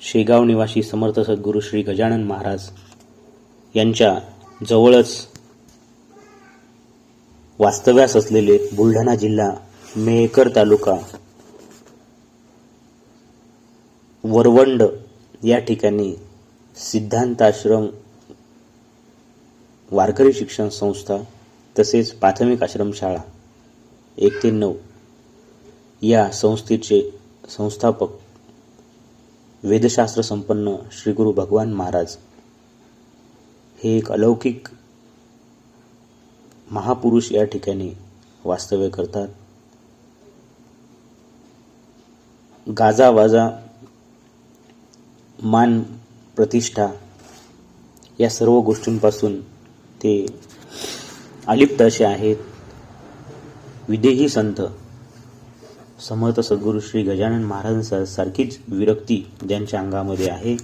शेगाव निवासी समर्थ सद्गुरू श्री गजानन महाराज यांच्या जवळच वास्तव्यास असलेले बुलढाणा जिल्हा मेहकर तालुका वरवंड या ठिकाणी सिद्धांताश्रम वारकरी शिक्षण संस्था तसेच प्राथमिक आश्रमशाळा 1 ते 9 या संस्थेचे संस्थापक वेदशास्त्र संपन्न श्री गुरु भगवान महाराज हे एक अलौकिक महापुरुष या ठिकाणी वास्तव्य करतात. गाजावाजा, मान प्रतिष्ठा या सर्व गोष्टींपासून ते अलिप्त असे आहेत. विदेही संत समर्थ सद्गुरू श्री गजानन महाराजांसारखीच विरक्ती ज्यांच्या अंगामध्ये आहे.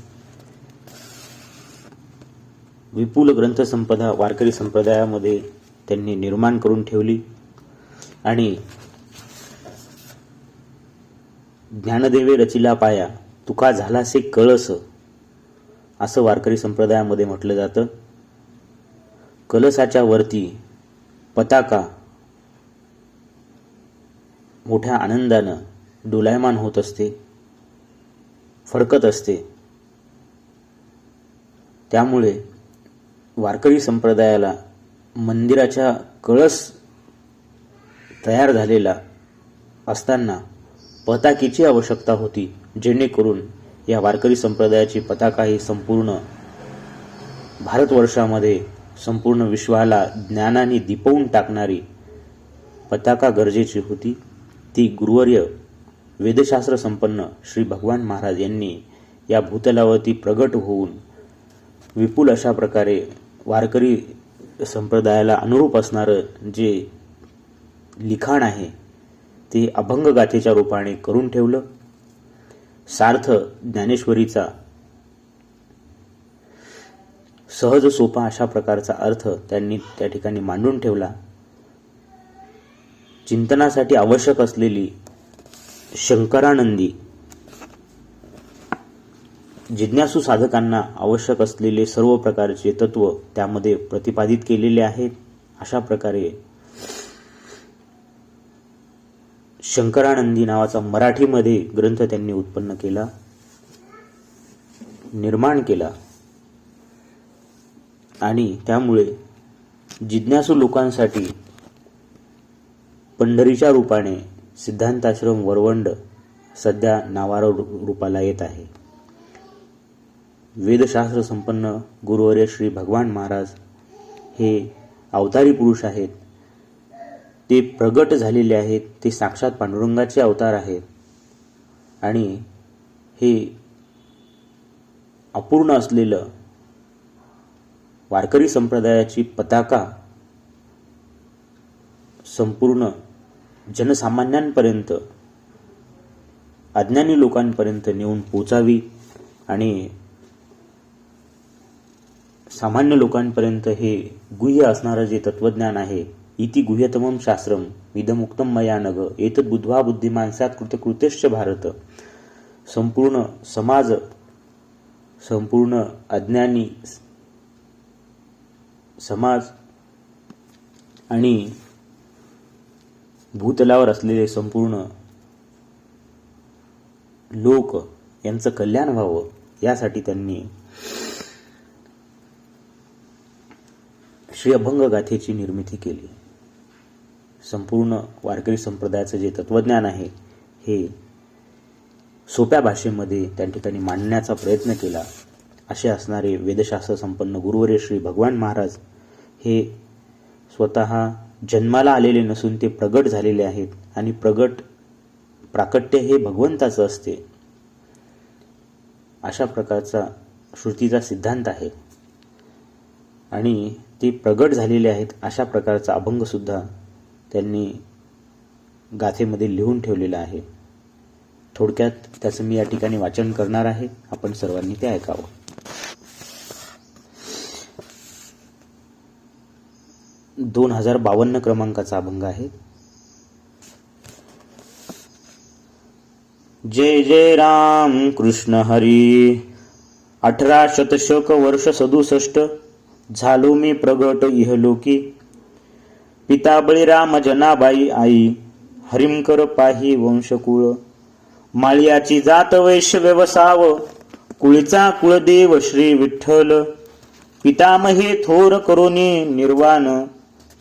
विपुल ग्रंथसंपदा वारकरी संप्रदायामध्ये त्यांनी निर्माण करून ठेवली आणि ज्ञानदेवे रचिला पाया तुका झालासे कळस असं वारकरी संप्रदायामध्ये म्हटलं जातं. कलसाच्या वरती पताका मोठ्या आनंदानं डोलायमान होत असते, फडकत असते. त्यामुळे वारकरी संप्रदायाला मंदिराच्या कळस तयार झालेला असताना पताकेची आवश्यकता होती, जेणेकरून या वारकरी संप्रदायाची पताका ही संपूर्ण भारतवर्षामध्ये संपूर्ण विश्वाला ज्ञानाने दिपवून टाकणारी पताका गरजेची होती. ती गुरुवर्य वेदशास्त्र संपन्न श्री भगवान महाराज यांनी या भूतलावरती प्रगट होऊन विपुल अशा प्रकारे वारकरी संप्रदायाला अनुरूप असणारं जे लिखाण आहे ते अभंगगाथेच्या रूपाने करून ठेवलं. सार्थ ज्ञानेश्वरीचा सहज सोपा अशा प्रकारचा अर्थ त्यांनी त्या ठिकाणी मांडून ठेवला. चिंतनासाठी आवश्यक असलेली शंकरानंदी जिज्ञासू साधकांना आवश्यक असलेले सर्व प्रकारचे तत्व त्यामध्ये प्रतिपादित केलेले आहेत. अशा प्रकारे शंकरानंदी नावाचा मराठीमध्ये ग्रंथ त्यांनी उत्पन्न केला, निर्माण केला आणि त्यामुळे जिज्ञासू लोकांसाठी पंढरीच्या रूपाने सिद्धांताश्रम वरवंड सध्या नावारूढ रूपाला येत आहे. वेदशास्त्र संपन्न गुरुवर्य श्री भगवान महाराज हे अवतारी पुरुष आहेत. ते प्रगट झालेले आहेत. ते साक्षात पांडुरंगाचे अवतार आहेत आणि हे अपूर्ण असलेलं वारकरी संप्रदायाची पताका संपूर्ण जनसामान्यांपर्यंत, अज्ञानी लोकांपर्यंत नेऊन पोचावी आणि सामान्य लोकांपर्यंत हे गुह्य असणारं जे तत्वज्ञान आहे, इति गुह्यतमं शास्त्रम इदमुक्तम मया नघ एतद् बुद्ध्वा बुद्धिमान स्यात् कृतकृत्यश्च भारत. संपूर्ण समाज, संपूर्ण अज्ञानी समाज आणि भूतलावर असलेले संपूर्ण लोक यांचं कल्याण व्हावं यासाठी त्यांनी श्री अभंग गाथेची निर्मिती केली. संपूर्ण वारकरी संप्रदायाचं जे तत्वज्ञान आहे हे सोप्या भाषेमध्ये त्या ठिकाणी मांडण्याचा प्रयत्न केला. असे असणारे वेदशास्त्र संपन्न गुरुवर्य श्री भगवान महाराज हे स्वतः जन्माला आलेले नसून ते प्रगट झालेले आहेत आणि प्राकट्य हे भगवंताचं असते अशा प्रकारचा श्रुतीचा सिद्धांत आहे आणि ते प्रगट झालेले आहेत अशा प्रकारचा अभंग सुद्धा त्यांनी गाथेमध्ये लिहून ठेवलेला आहे. थोडक्यात त्याचं मी या ठिकाणी वाचन करणार आहे. आपण सर्वांनी ते ऐकावं. 2052 क्रमांकाचा अभंग आहे. जय जय राम कृष्ण हरी. 18 शतशक वर्ष 67 झालो मी प्रगट इहलोकी. पिता बळीराम जनाबाई आई हरिमकर पाही वंशकुळ. माळियाची जात वैश्य व्यवसाव कुळीचा कुळदेव श्री विठ्ठल. पितामहे थोर करोनी निर्वाण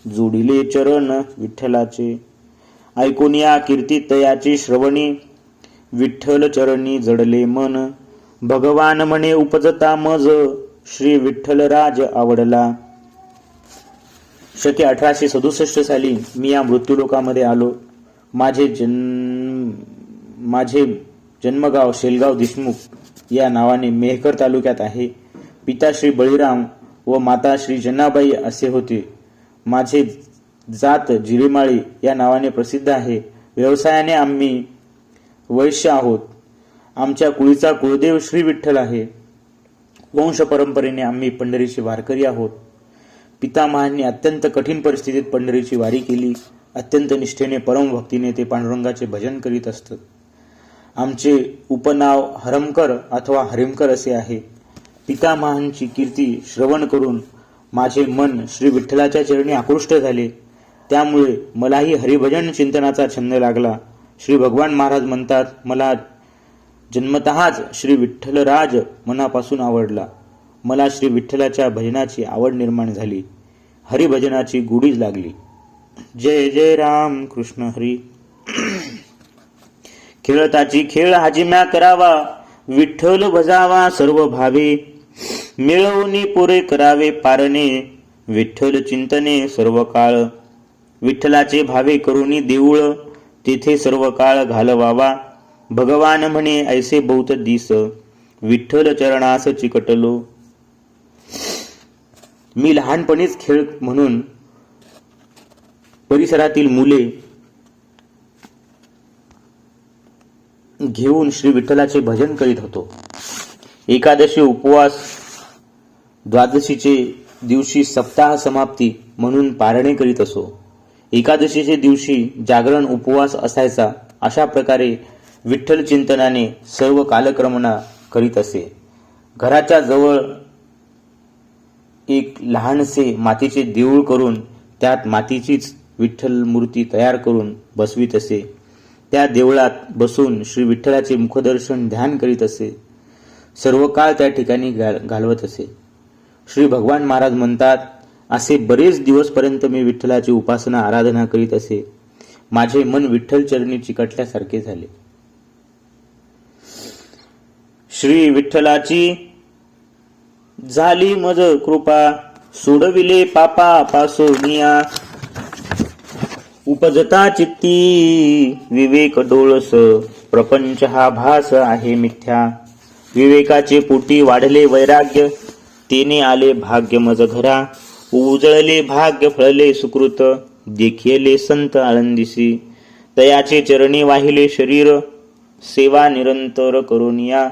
जोडिले चरण विठ्ठलाचे. ऐकून या कीर्ती तयाची श्रवणी विठ्ठल चरणी जडले मन. भगवान म्हणे उपजता मज श्री विठ्ठल राज आवडला. शके 1867 साली मी या मृत्यूलोकामध्ये आलो. माझे जन्मगाव शेलगाव देशमुख या नावाने मेहकर तालुक्यात आहे. पिता श्री बळीराम व माता श्री जनाबाई असे होते. माझे जात जिरीमाळी या नावाने प्रसिद्ध आहे. व्यवसायाने आम्ही वैश्य आहोत. आमच्या कुळीचा कुळदेव श्री विठ्ठल आहे. वंश परंपरेने आम्ही पंढरीचे वारकरी आहोत. पितामहांनी अत्यंत कठीण परिस्थितीत पंढरीची वारी केली. अत्यंत निष्ठेने परमभक्तीने ते पांडुरंगाचे भजन करीत असतात. आमचे उपनाव हरमकर अथवा हरिमकर असे आहे. पितामहांची कीर्ती श्रवण करून माझे मन श्री विठ्ठलाच्या चरणी आकृष्ट झाले. त्यामुळे मलाही हरिभजन चिंतनाचा छंद लागला. श्री भगवान महाराज म्हणतात, मला जन्मतःच श्री विठ्ठलराज मनापासून आवडला. मला श्री विठ्ठलाच्या भजनाची आवड निर्माण झाली. हरिभजनाची गुढीच लागली. जय जय राम कृष्ण हरी. खेळताची खेळ हाजिम्या करावा विठ्ठल भजावा सर्व भावे. मिळवून पुरे करावे पारणे विठ्ठल चिंतने सर्व काळ. विठ्ठलाचे भावे करुणी देऊळ तेथे सर्व काळ घालवावा. भगवान म्हणे ऐसे बहुत दिस विठ्ठल चरणास चिकटलो. मी लहानपणीच खेळ म्हणून परिसरातील मुले घेऊन श्री विठ्ठलाचे भजन करीत होतो. एकादशी उपवास, द्वादशीचे दिवशी सप्ताह समाप्ती म्हणून पारणे करीत असो. एकादशीचे दिवशी जागरण उपवास असायचा. अशा प्रकारे विठ्ठल चिंतनाने सर्व कालक्रमणा करीत असे. घराच्या जवळ एक लहानसे मातीचे देऊळ करून त्यात मातीचीच विठ्ठल मूर्ती तयार करून बसवीत असे. त्या देवळात बसून श्री विठ्ठलाचे मुखदर्शन ध्यान करीत असे. सर्व काळ त्या ठिकाणी घालवत असे. श्री भगवान महाराज म्हणतात, असे बरेच दिवसपर्यंत मी विठ्ठलाची उपासना आराधना करीत असे. माझे मन विठ्ठल चरणी चिकटल्यासारखे झाले. श्री विठ्ठलाची झाली मज कृपा सोडविले पापा पासोनिया. उपजता चित्ती विवेक डोळस प्रपंच हा भास आहे मिथ्या. विवेकाचे पोटी वाढले वैराग्य तेने आले भाग्य मज घरा. उजळले भाग्य फळले सुकृत देखिले संत आळंदिसी. तयाचे चरणी वाहिले शरीर सेवा निरंतर करोनिया.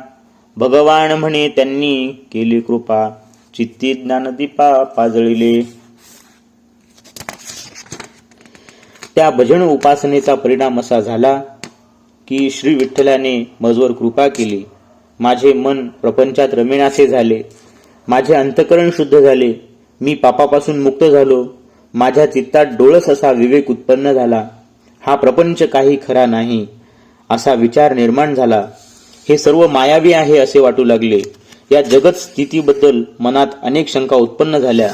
भगवान म्हणे त्यांनी केली कृपा चित्ती ज्ञानदीपा पाजळिले. त्या भजन उपासनेचा परिणाम असा झाला की श्री विठ्ठलाने मजवर कृपा केली. माझे मन प्रपंचात रमेनासे झाले. माझे अंतःकरण शुद्ध झाले. मी पापापासून मुक्त झालो. माझ्या चित्तात डोळस असा विवेक उत्पन्न झाला. हा प्रपंच काही खरा नाही असा विचार निर्माण झाला. हे सर्व मायावी आहे असे वाटू लागले. या जगत स्थितीबद्दल मनात अनेक शंका उत्पन्न झाल्या.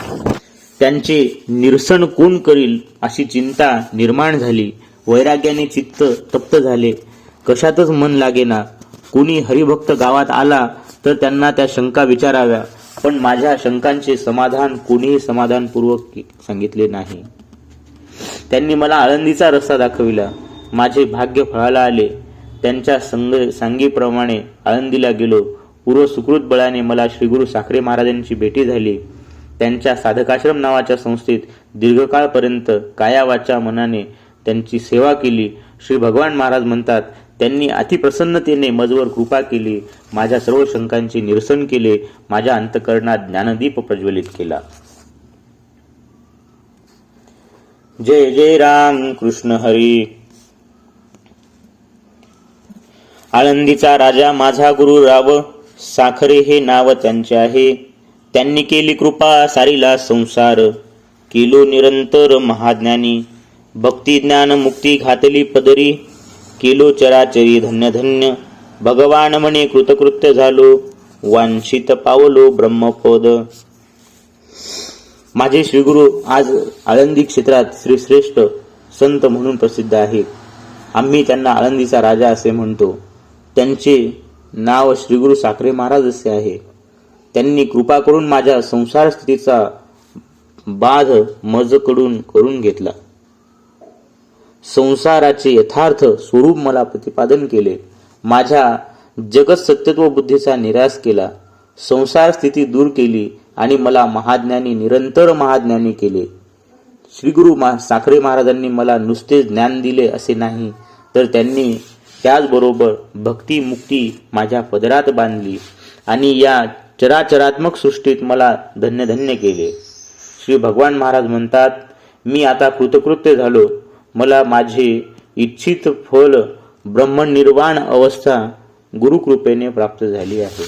त्यांचे निरसन कोण करील अशी चिंता निर्माण झाली. वैराग्याने चित्त तप्त झाले. कशातच मन लागेना. कोणी हरिभक्त गावात आला तर त्यांना त्या शंका विचाराव्या, पण माझ्या शंकांचे समाधान कोणीही समाधानपूर्वक सांगितले नाही. त्यांनी मला आळंदीचा रस्ता दाखविला. माझे भाग्य फळाला आले. त्यांच्या सांगीप्रमाणे आळंदीला गेलो. पूर्व सुकृत बळाने मला श्री गुरु साखरे महाराजांची भेटी झाली. त्यांच्या साधकाश्रम नावाच्या संस्थेत दीर्घकाळपर्यंत काया वाचा मनाने त्यांची सेवा केली. श्री भगवान महाराज म्हणतात, त्यांनी अतिप्रसन्नतेने मजवर कृपा केली. माझ्या सर्व शंकांचे निरसन केले. माझ्या अंतःकरणात ज्ञानदीप प्रज्वलित केला. जय जय राम कृष्ण हरी. आळंदीचा राजा माझा गुरु राव, साखरे हे नाव त्यांचे आहे. त्यांनी केली कृपा सारीला संसार, केलो निरंतर महाज्ञानी. भक्ती ज्ञान मुक्ती घातली पदरी, केलो चराचरी धन्य धन्य. भगवान म्हणे कृतकृत्य झालो, वांछित पावलो ब्रह्मपद. माझे श्रीगुरु आज आळंदी क्षेत्रात श्रीश्रेष्ठ संत म्हणून प्रसिद्ध आहेत. आम्ही त्यांना आळंदीचा राजा असे म्हणतो. त्यांचे नाव श्रीगुरु साखरे महाराज असे आहे. त्यांनी कृपा करून माझ्या संसार स्थितीचा बाध मजकडून करून घेतला. संसाराचे यथार्थ स्वरूप मला प्रतिपादन केले. माझ्या जगत सत्यत्व बुद्धीचा निराश केला. संसार स्थिती दूर केली आणि मला महाज्ञानी निरंतर महाज्ञानी केले. श्रीगुरु साखरे महाराजांनी मला नुसते ज्ञान दिले असे नाही, तर त्यांनी त्याचबरोबर भक्ती मुक्ती माझ्या पदरात बांधली आणि या चराचरात्मक सृष्टीत मला धन्य धन्य केले. श्री भगवान महाराज म्हणतात, मी आता कृतकृत्य झालो. मला माझे इच्छित फल ब्रह्मनिर्वाण अवस्था गुरुकृपेने प्राप्त झाली आहे.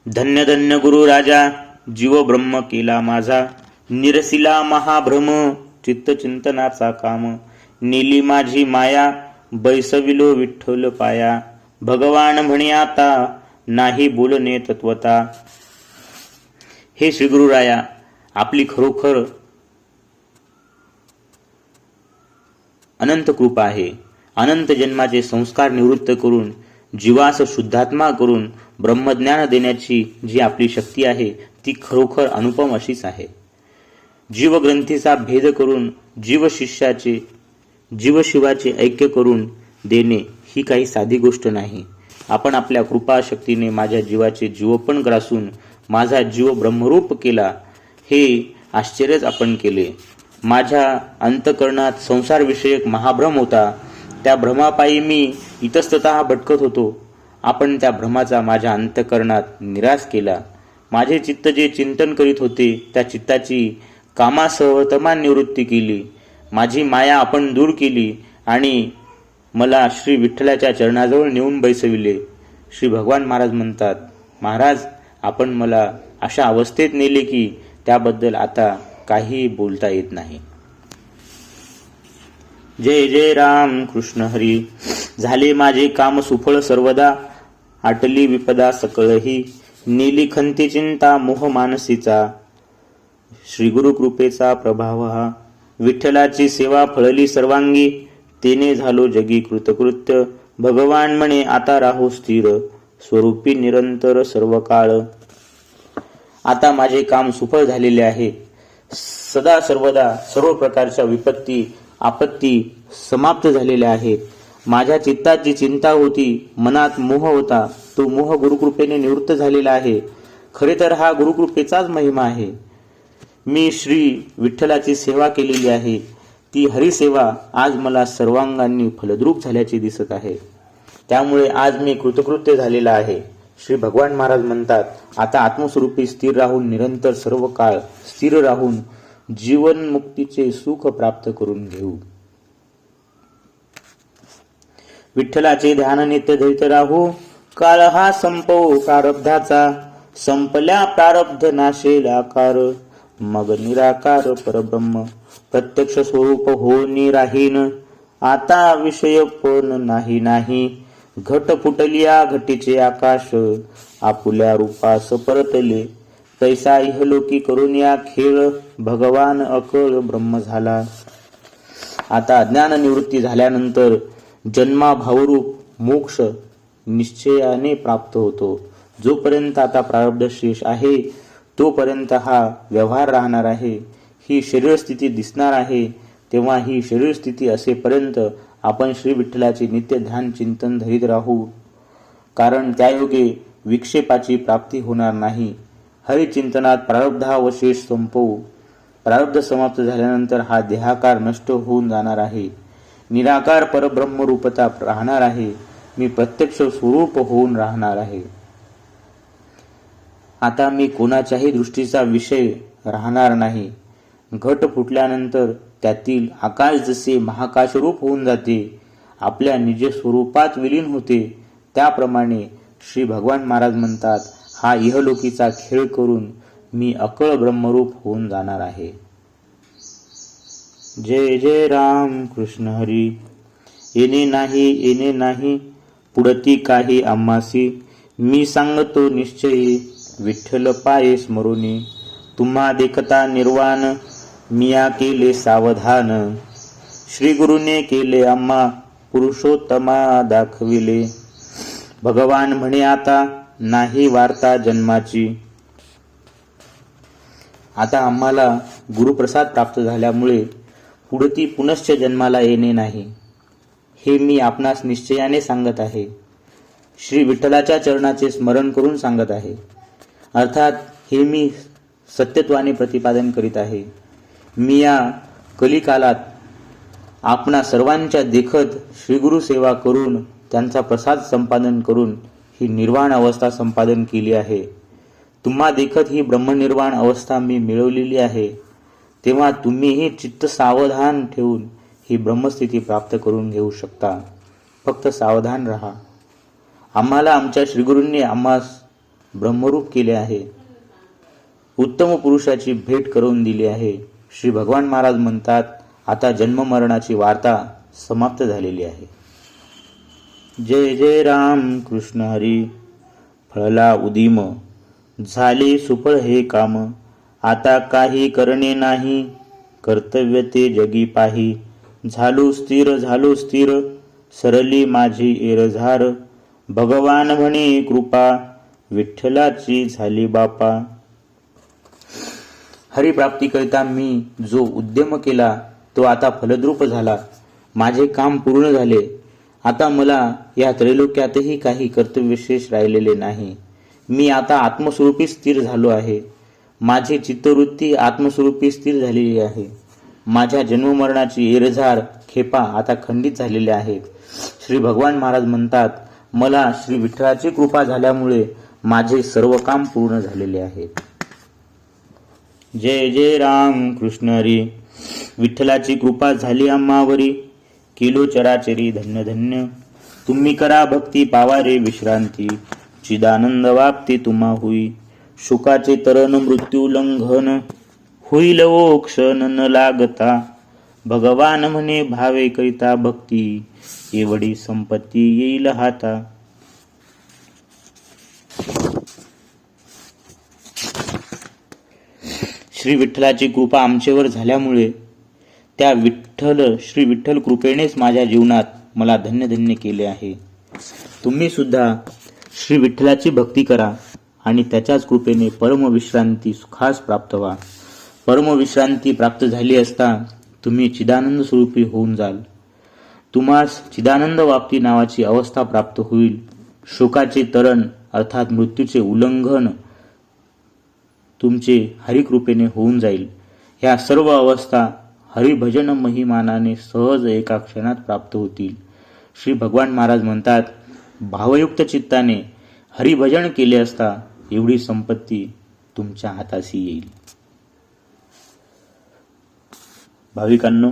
धन्य धन्य गुरु राजा, जीव ब्रह्म केला माझा. निरसिला महाभ्रम, चित्त चिंतनाचा काम. नेली माझी माया, बैसविलो विठ्ठल पाया. भगवान म्हणे आता, नाही बोलणे तत्वता. हे श्रीगुरुराया, आपली खरोखर अनंत कृपा आहे. अनंत जन्माचे संस्कार निवृत्त करून जीवास शुद्धात्मा करून ब्रह्मज्ञान देण्याची जी आपली शक्ती आहे ती खरोखर अनुपम अशीच आहे. जीवग्रंथीचा भेद करून जीवशिवाचे ऐक्य करून देणे ही काही साधी गोष्ट नाही. आपण आपल्या कृपा शक्तीने माझ्या जीवाचे जीवपण ग्रासून माझा जीव ब्रह्मरूप केला. हे आश्चर्यच आपण केले. माझ्या अंतकरणात संसारविषयक महाभ्रम होता. त्या भ्रमापायी मी इतस्ततः भटकत होतो. आपण त्या भ्रमाचा माझ्या अंतकरणात निराश केला. माझे चित्त जे चिंतन करीत होते त्या चित्ताची कामासह तमान निवृत्ती केली. माझी माया आपण दूर केली आणि मला श्री विठ्ठलाच्या चरणाजवळ नेऊन बैसविले. श्री भगवान महाराज म्हणतात, महाराज आपण मला अशा अवस्थेत नेले की त्याबद्दल आता काही बोलता येत नाही. जय जय राम कृष्ण हरी. झाले माझे काम सुफळ सर्वदा, आटली विपदा सकळही. नेली खंती चिंता मोह मानसीचा, श्री गुरु कृपेचा प्रभाव हा. विठ्ठलाची सेवा फळली सर्वांगी, तेने झालो जगी कृतकृत्य. भगवान म्हणे आता राहो स्थिर, स्वरूपी निरंतर सर्व काळ. आता माझे काम सुफळ झालेले आहे. सदा सर्वदा सर्व प्रकारच्या विपत्ती आपत्ती समाप्त झालेल्या आहेत. माझ्या चित्तात जी चिंता होती, मनात मोह होता, तो मोह गुरुकृपेने निवृत्त झालेला आहे. खरे तर हा गुरुकृपेचाच महिमा आहे. मी श्री विठ्ठलाची सेवा केलेली आहे. ती हरिसेवा आज मला सर्वांगांनी फलद्रूप झाल्याची दिसत आहे. त्यामुळे आज मी कृतकृत्य झालेला आहे. श्री भगवान महाराज म्हणतात, आता आत्मस्वरूपी स्थिर राहून निरंतर सर्व काळ स्थिर राहून जीवन मुक्तीचे सुख प्राप्त करून घेऊ. विठ्ठलाचे ध्यान नित्य धैर्य राहू. काळ हा संपवो प्रारब्धाचा, संपल्या प्रारब्ध नाशेल आकार. मग निराकार परब्रह्म प्रत्यक्ष स्वरूप होनी राहीन. आता विषय पण नाही नाही. घट फुटलिया घटीचे आकाश, आपुल्या रूपास परतले. तैसा इहलोकी करून या खेळ, भगवान अकळ ब्रह्म झाला. आता अज्ञान निवृत्ती झाल्यानंतर जन्मा भावरूप मोक्ष निश्चयाने प्राप्त होतो. जोपर्यंत आता प्रारब्ध शेष आहे तोपर्यंत हा व्यवहार राहणार आहे. ही शरीर स्थिती दिसणार आहे. तेव्हा ही शरीर स्थिती असेपर्यंत आपण श्री विठ्ठलाचे नित्य ध्यान चिंतन धरीत राहू. कारण त्यायोगे विक्षेपाची प्राप्ती होणार नाही. हरिचिंतनात प्रारब्धावशेष संपवू. प्रारब्ध समाप्त झाल्यानंतर हा देहाकार नष्ट होऊन जाणार आहे. निराकार परब्रह्म रूपता राहणार आहे. मी प्रत्यक्ष स्वरूप होऊन राहणार आहे. आता मी कोणाच्याही दृष्टीचा विषय राहणार नाही. घट फुटल्यानंतर त्यातील आकाश जसे महाकाश रूप होऊन जाते, आपल्या निज स्वरूपात विलीन होते, त्याप्रमाणे श्री भगवान महाराज म्हणतात, हा इहलोकीचा खेळ करून मी अकळ ब्रह्मरूप होऊन जाणार आहे. जय जय राम कृष्ण हरी. येणे नाही पुढती काही आम्हासी, मी सांगतो निश्चयी विठ्ठल पाये स्मरुनी. तुम्हा देखता निर्वाण मिया केले सावधान, श्री गुरुने केले आम्हा पुरुषोत्तमा दाखविले. भगवान म्हणे आता नाही वार्ता जन्माची. आता आम्हाला गुरुप्रसाद प्राप्त झाल्यामुळे पुढती पुनश्च जन्माला येणे नाही, हे मी आपणास निश्चयाने सांगत आहे. श्री विठ्ठलाच्या चरणाचे स्मरण करून सांगत आहे. अर्थात हे मी सत्यत्वाने प्रतिपादन करीत आहे. मी या कलिकालात आपणा सर्वांच्या देखत श्रीगुरु सेवा करून त्यांचा प्रसाद संपादन करून ही निर्वाण अवस्था संपादन केली आहे. तुम्हा देखत ही ब्रह्मनिर्वाण अवस्था मी मिळवलेली आहे. तेव्हा तुम्हीही चित्त सावधान ठेवून ही ब्रह्मस्थिती प्राप्त करून घेऊ शकता. फक्त सावधान राहा. आम्हाला आमच्या श्रीगुरूंनी आम्हास ब्रह्मरूप केले आहे, उत्तम पुरुषाची भेट करून दिली आहे. श्री भगवान महाराज म्हणतात, आता जन्ममरणाची वार्ता समाप्त झालेली आहे. जय जय राम कृष्ण हरी. फळला उदिम झाले सुफळ हे काम, आता काही करणे नाही कर्तव्य ते जगी पाही. झालो स्थिर सरली माझी एरझार, भगवान म्हणे कृपा विठ्ठलाची झाली बापा. हरिप्राप्तीकरिता मी जो उद्यम केला तो आता फलद्रूप झाला. माझे काम पूर्ण झाले. आता मला या त्रैलोक्यातही काही कर्तव्यशेष राहिलेले नाही. मी आता आत्मस्वरूपी स्थिर झालो आहे. माझी चित्तवृत्ती आत्मस्वरूपी स्थिर झालेली आहे. माझ्या जन्ममरणाची एरझार खेपा आता खंडित झालेल्या आहेत. श्री भगवान महाराज म्हणतात, मला श्री विठ्ठलाची कृपा झाल्यामुळे माझे सर्व काम पूर्ण झालेले आहेत. जय जय राम कृष्ण हरी. विठ्ठलाची कृपा झाली आम्हावरी, केलो चराचरी धन्य धन्य. तुम्ही करा भक्ती पावा रे विश्रांती, चिदानंद वाप्ती तुम्हा होई. शुकाचे तरण मृत्यू लंघन, होईल ओ क्षण न लागता. भगवान म्हणे भावे करिता भक्ती, एवढी संपत्ती येईल हाता. श्री विठ्ठलाची कृपा आमच्यावर झाल्यामुळे त्या श्री विठ्ठल कृपेनेच माझ्या जीवनात मला धन्य धन्य केले आहे. तुम्ही सुद्धा श्री विठ्ठलाची भक्ती करा आणि त्याच्याच कृपेने परमविश्रांती सुखास प्राप्त व्हा. परमविश्रांती प्राप्त झाली असता तुम्ही चिदानंद स्वरूपी होऊन जाल. तुम्हास चिदानंद वाप्ती नावाची अवस्था प्राप्त होईल. शोकाचे तरण अर्थात मृत्यूचे उल्लंघन तुमचे हरिकृपेने होऊन जाईल. ह्या सर्व अवस्था हरिभजन महिमानाने सहज एका क्षणात प्राप्त होतील. श्री भगवान महाराज म्हणतात, भावयुक्त चित्ताने हरिभजन केले असता एवढी संपत्ती तुमच्या हाताशी येईल. भाविकांनो,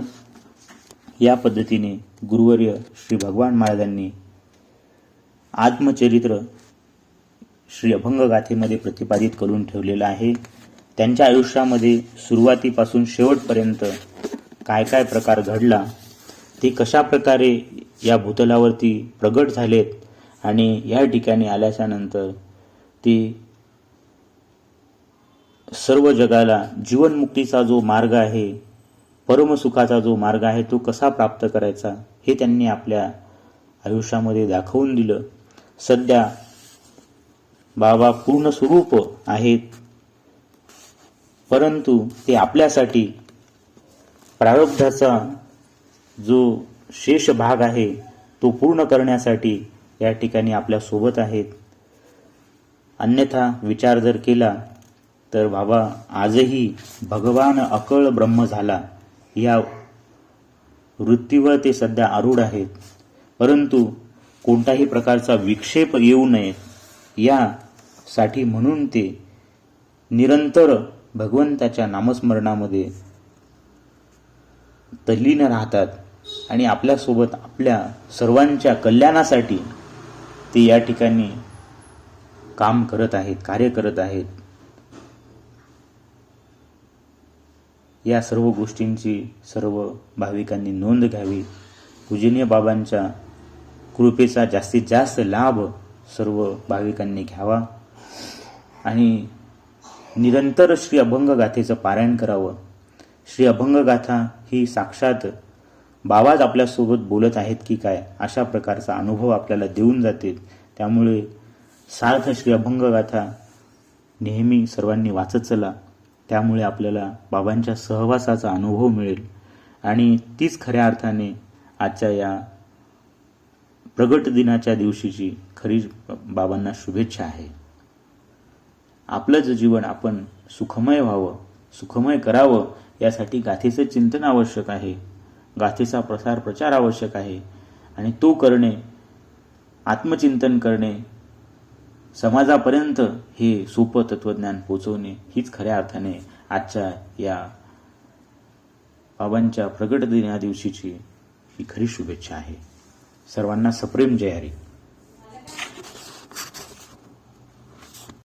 या पद्धतीने गुरुवर्य श्री भगवान महाराजांनी आत्मचरित्र श्री अभंग गाथेमध्ये प्रतिपादित करून ठेवलेलं आहे. त्यांच्या आयुष्यामध्ये सुरुवातीपासून शेवटपर्यंत काय काय प्रकार घडला, ते कशा प्रकारे या भूतलावरती प्रगट झालेत आणि या ठिकाणी आल्याच्या नंतर ते सर्व जगाला जीवनमुक्तीचा जो मार्ग आहे, परमसुखाचा जो मार्ग आहे, तो कसा प्राप्त करायचा हे त्यांनी आपल्या आयुष्यामध्ये दाखवून दिलं. सध्या बाबा पूर्ण स्वरूप आहेत, परंतु ते आपल्यासाठी प्रारब्धाचा जो शेष भाग आहे तो पूर्ण करण्यासाठी या ठिकाणी आपल्या सोबत आहेत. अन्यथा विचार जर केला तर बाबा आजही भगवान अकळ ब्रह्म झाला या वृत्तीवर ते सध्या आरूढ आहेत. परंतु कोणताही प्रकारचा विक्षेप येऊ नये यासाठी म्हणून ते निरंतर भगवंताच्या नामस्मरणामध्ये तल्लीन राहतात आणि आपल्यासोबत आपल्या सर्वांच्या कल्याणासाठी ते या ठिकाणी काम करत आहेत, कार्य करत आहेत. या सर्व गोष्टींची सर्व भाविकांनी नोंद घ्यावी. पूजनीय बाबांच्या कृपेचा जास्तीत जास्त लाभ सर्व भाविकांनी घ्यावा आणि निरंतर श्री अभंगगाथेचं पारायण करावं. श्री अभंगगाथा ही साक्षात बाबाच आपल्यासोबत बोलत आहेत की काय अशा प्रकारचा अनुभव आपल्याला देऊन जाते. त्यामुळे सार्थ श्री अभंगगाथा नेहमी सर्वांनी वाचत चला. त्यामुळे आपल्याला बाबांच्या सहवासाचा अनुभव मिळेल आणि तीच खऱ्या अर्थाने आजच्या या प्रगट दिनाच्या दिवशीची खरी बाबांना शुभेच्छा आहे. आपलं जे जीवन आपण सुखमय व्हावं, सुखमय करावं यासाठी गाथेचं चिंतन आवश्यक आहे, गाथेचा प्रचार आवश्यक आहे आणि तो करणे, आत्मचिंतन करणे, समाजापर्यंत हे सोपं तत्वज्ञान पोचवणे हीच खऱ्या अर्थाने आजच्या या बाबांच्या प्रगट दिना दिवशीची ही खरी शुभेच्छा आहे. सर्वांना सप्रेम जय हरी.